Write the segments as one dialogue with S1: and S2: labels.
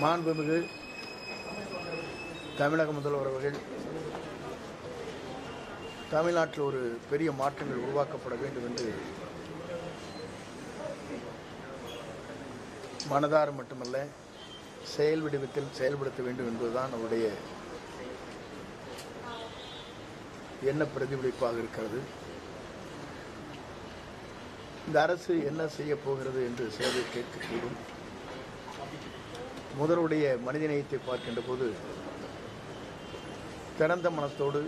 S1: மாண்புமிகு தமிழக முதல்வர் அவர்கள் தமிழ்நாட்டில் ஒரு பெரிய மாற்றங்கள் உருவாக்கப்பட வேண்டும் என்று மனதார மட்டுமல்ல செயல் வடிவத்தில் செயல்படுத்த வேண்டும் என்பதுதான் அவருடைய எண்ண பிரதிபலிப்பாக இருக்கிறது. இந்த அரசு என்ன செய்ய போகிறது என்று சிலரை கேட்கக்கூடும். முதலுடைய மனிதநேயத்தை பார்க்கின்ற போது திறந்த மனத்தோடு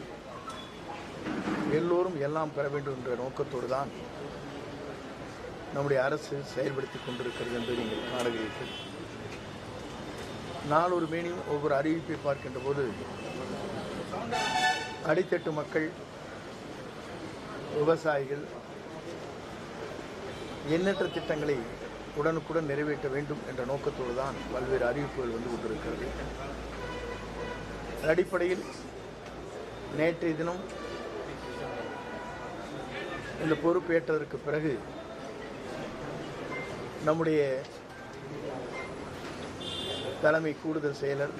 S1: எல்லோரும் எல்லாம் பெற வேண்டும் என்ற நோக்கத்தோடு தான் நம்முடைய அரசு செயல்படுத்தி கொண்டிருக்கிறது என்று நீங்கள் காணுகிறீர்கள். நாளொரு மேனியும் ஒவ்வொரு அறிவிப்பை பார்க்கின்ற போது அடித்தட்டு மக்கள், விவசாயிகள் எண்ணற்ற திட்டங்களை உடனுக்குடன் நிறைவேற்ற வேண்டும் என்ற நோக்கத்தோடு தான் பல்வேறு அறிவிப்புகள் வந்து கொண்டிருக்கிறது. அடிப்படையில் நேற்றைய தினம் இந்த பொறுப்பேற்றதற்கு பிறகு நம்முடைய தலைமை கூடுதல் செயலர்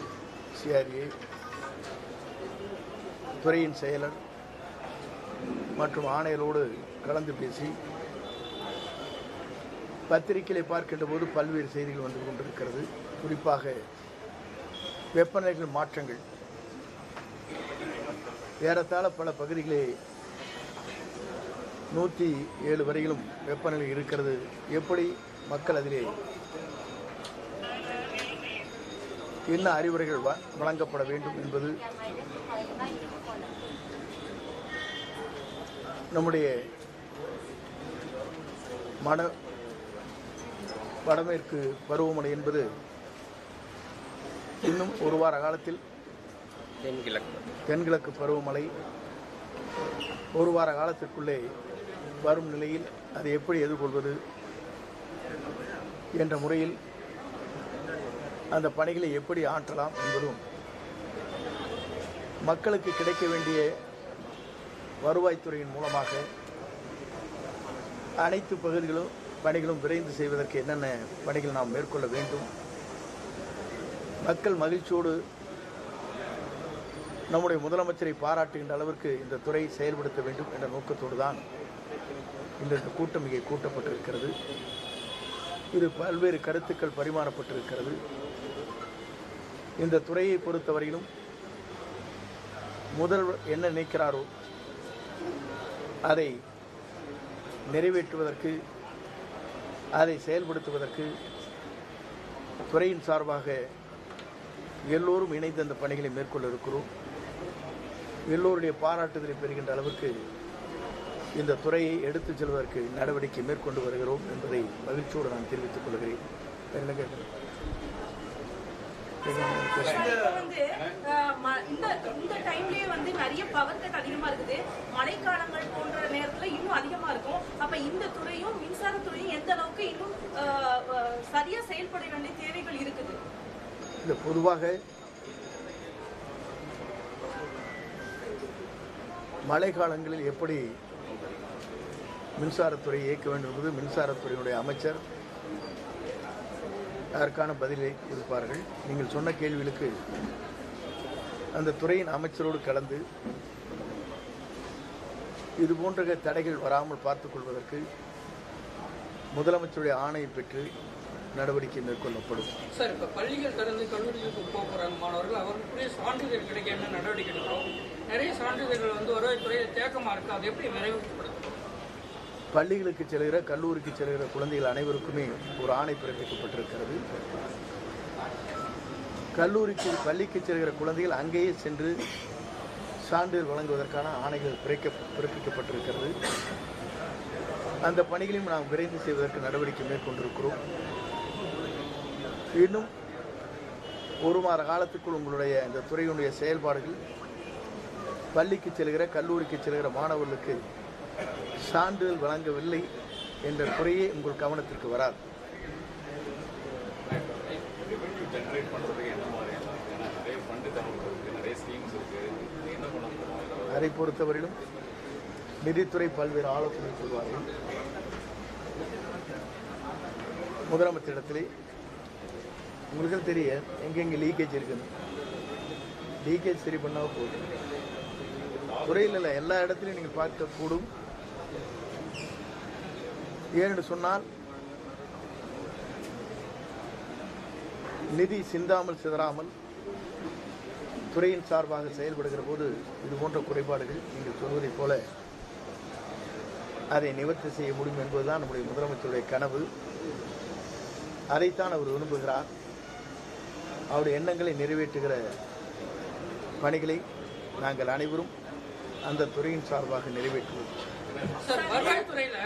S1: CRA, துறையின் செயலர் மற்றும் ஆணையரோடு கலந்து பேசி பத்திரிகைகளை பார்க்கின்ற போது பல்வேறு செய்திகள் வந்து கொண்டிருக்கிறது. குறிப்பாக வெப்பநிலைகள் மாற்றங்கள் ஏறத்தாழ பல பகுதிகளே 107 வரையிலும் வெப்பநிலை இருக்கிறது. எப்படி மக்கள் அதிலே என்ன அறிவுரைகள் வழங்கப்பட வேண்டும் என்பது நம்முடைய வடமேற்கு பருவமழை என்பது இன்னும் ஒரு வார காலத்தில் தென்கிழக்கு பருவமழை ஒரு வார காலத்திற்குள்ளே வரும் நிலையில் அதை எப்படி எதிர்கொள்வது என்ற முறையில் அந்த பணிகளை எப்படி ஆற்றலாம் என்பதும் மக்களுக்கு கிடைக்க வேண்டிய வருவாய்த்துறையின் மூலமாக அனைத்து பணிகளும் விரைந்து செய்வதற்கு என்னென்ன பணிகள் நாம் மேற்கொள்ள வேண்டும், மக்கள் மகிழ்ச்சியோடு நம்முடைய முதலமைச்சரை பாராட்டுகின்ற அளவிற்கு இந்த துறை செயல்படுத்த வேண்டும் என்ற நோக்கத்தோடு தான் இந்த கூட்டம் இங்கே கூட்டப்பட்டிருக்கிறது. இது பல்வேறு கருத்துக்கள் பரிமாறப்பட்டிருக்கிறது. இந்த துறையை பொறுத்தவரையிலும் முதல்வர் என்ன நினைக்கிறாரோ அதை நிறைவேற்றுவதற்கு, அதை செயல்படுத்துவதற்கு துறையின் சார்பாக எல்லோரும் இணைந்து அந்த பணிகளை மேற்கொள்ள இருக்கிறோம். எல்லோருடைய பாராட்டுதலை பெறுகின்ற அளவிற்கு இந்த துறையை எடுத்துச் செல்வதற்கு நடவடிக்கை மேற்கொண்டு வருகிறோம் என்பதை மகிழ்ச்சியோடு நான் தெரிவித்துக் கொள்கிறேன்.
S2: இந்த டைம்லயே வந்து நிறைய பவர் கட் அதிகமா இருக்குது. மழைக்காலங்கள் போன்ற நேரத்துல இன்னும் அதிகமா இருக்கும். அப்ப இந்த துறையும் மின்சாரத்துறையும் எந்த அளவுக்கு இன்னும் சரியா செயல்பட வேண்டிய தேவைகள் இருக்குது?
S1: இந்த பொதுவாக மழை காலங்களில் எப்படி மின்சாரத்துறை இயக்க வேண்டும் என்பது மின்சாரத்துறையினுடைய அமைச்சர் அதற்கான பதிலை கொடுப்பார்கள். நீங்கள் சொன்ன கேள்விகளுக்கு அந்த துறையின் அமைச்சரோடு கலந்து இது போன்ற தடைகள் வராமல் பார்த்துக் கொள்வதற்கு முதலமைச்சருடைய ஆணையை பெற்று நடவடிக்கை மேற்கொள்ளப்படும்.
S3: சார், இப்போ பள்ளிகள் திறந்து கல்லூரிகளுக்கு போகிறாங்க மாணவர்கள், அவர்களுக்குரிய சான்றிதழ் கிடைக்க என்ன நடவடிக்கை எடுக்கிறோம்? நிறைய சான்றிதழ்கள் வந்து வருவாய்த்துறையில் தேக்கமாக இருக்குது. அது எப்படி நிறைவேற்றப்படும்?
S1: பள்ளிகளுக்கு செல்கிற, கல்லூரிக்கு செல்கிற குழந்தைகள் அனைவருக்குமே ஒரு ஆணை பிறப்பிக்கப்பட்டிருக்கிறது. பள்ளிக்கு செல்கிற குழந்தைகள் அங்கேயே சென்று சான்றிதழ் வழங்குவதற்கான ஆணைகள் பிறப்பிக்கப்பட்டிருக்கிறது. அந்த பணிகளையும் நாம் விரைந்து செய்வதற்கு நடவடிக்கை மேற்கொண்டிருக்கிறோம். இன்னும் ஒரு மாத காலத்துக்குள் உங்களுடைய இந்த துறையினுடைய செயல்பாடுகள் பள்ளிக்கு செல்கிற, கல்லூரிக்கு செல்கிற மாணவர்களுக்கு சான்றிதழ் வழங்கவில்லை என்ற குறையே உங்கள் கவனத்திற்கு வராது. அதை பொறுத்தவரையிலும் நிதித்துறை பல்வேறு ஆலோசனை சொல்வார்கள். முதலமைச்சரிடத்திலே உங்களுக்கு தெரியும் எங்கெங்கே லீக்கேஜ் இருக்குன்னு. லீக்கேஜ் சரி பண்ணால் போதும். துறையில் இல்லை, எல்லா இடத்துலையும் நீங்கள் பார்க்கக்கூடும். ஏனென்று சொன்னால் நிதி சிந்தாமல் சிதறாமல் துறையின் சார்பாக செயல்படுகிற போது இது போன்ற குறைபாடுகள் நீங்கள் சொல்வதைப் போல அதை நிவர்த்தி செய்ய முடியும் என்பதுதான் நம்முடைய முதலமைச்சருடைய கனவு. அதைத்தான் அவர் விரும்புகிறார். அவருடைய எண்ணங்களை நிறைவேற்றுகிற பணிகளை நாங்கள் அனைவரும் அந்த துறையின் சார்பாக நிறைவேற்றுவோம்.
S3: சார், வருவாய்த்துறையில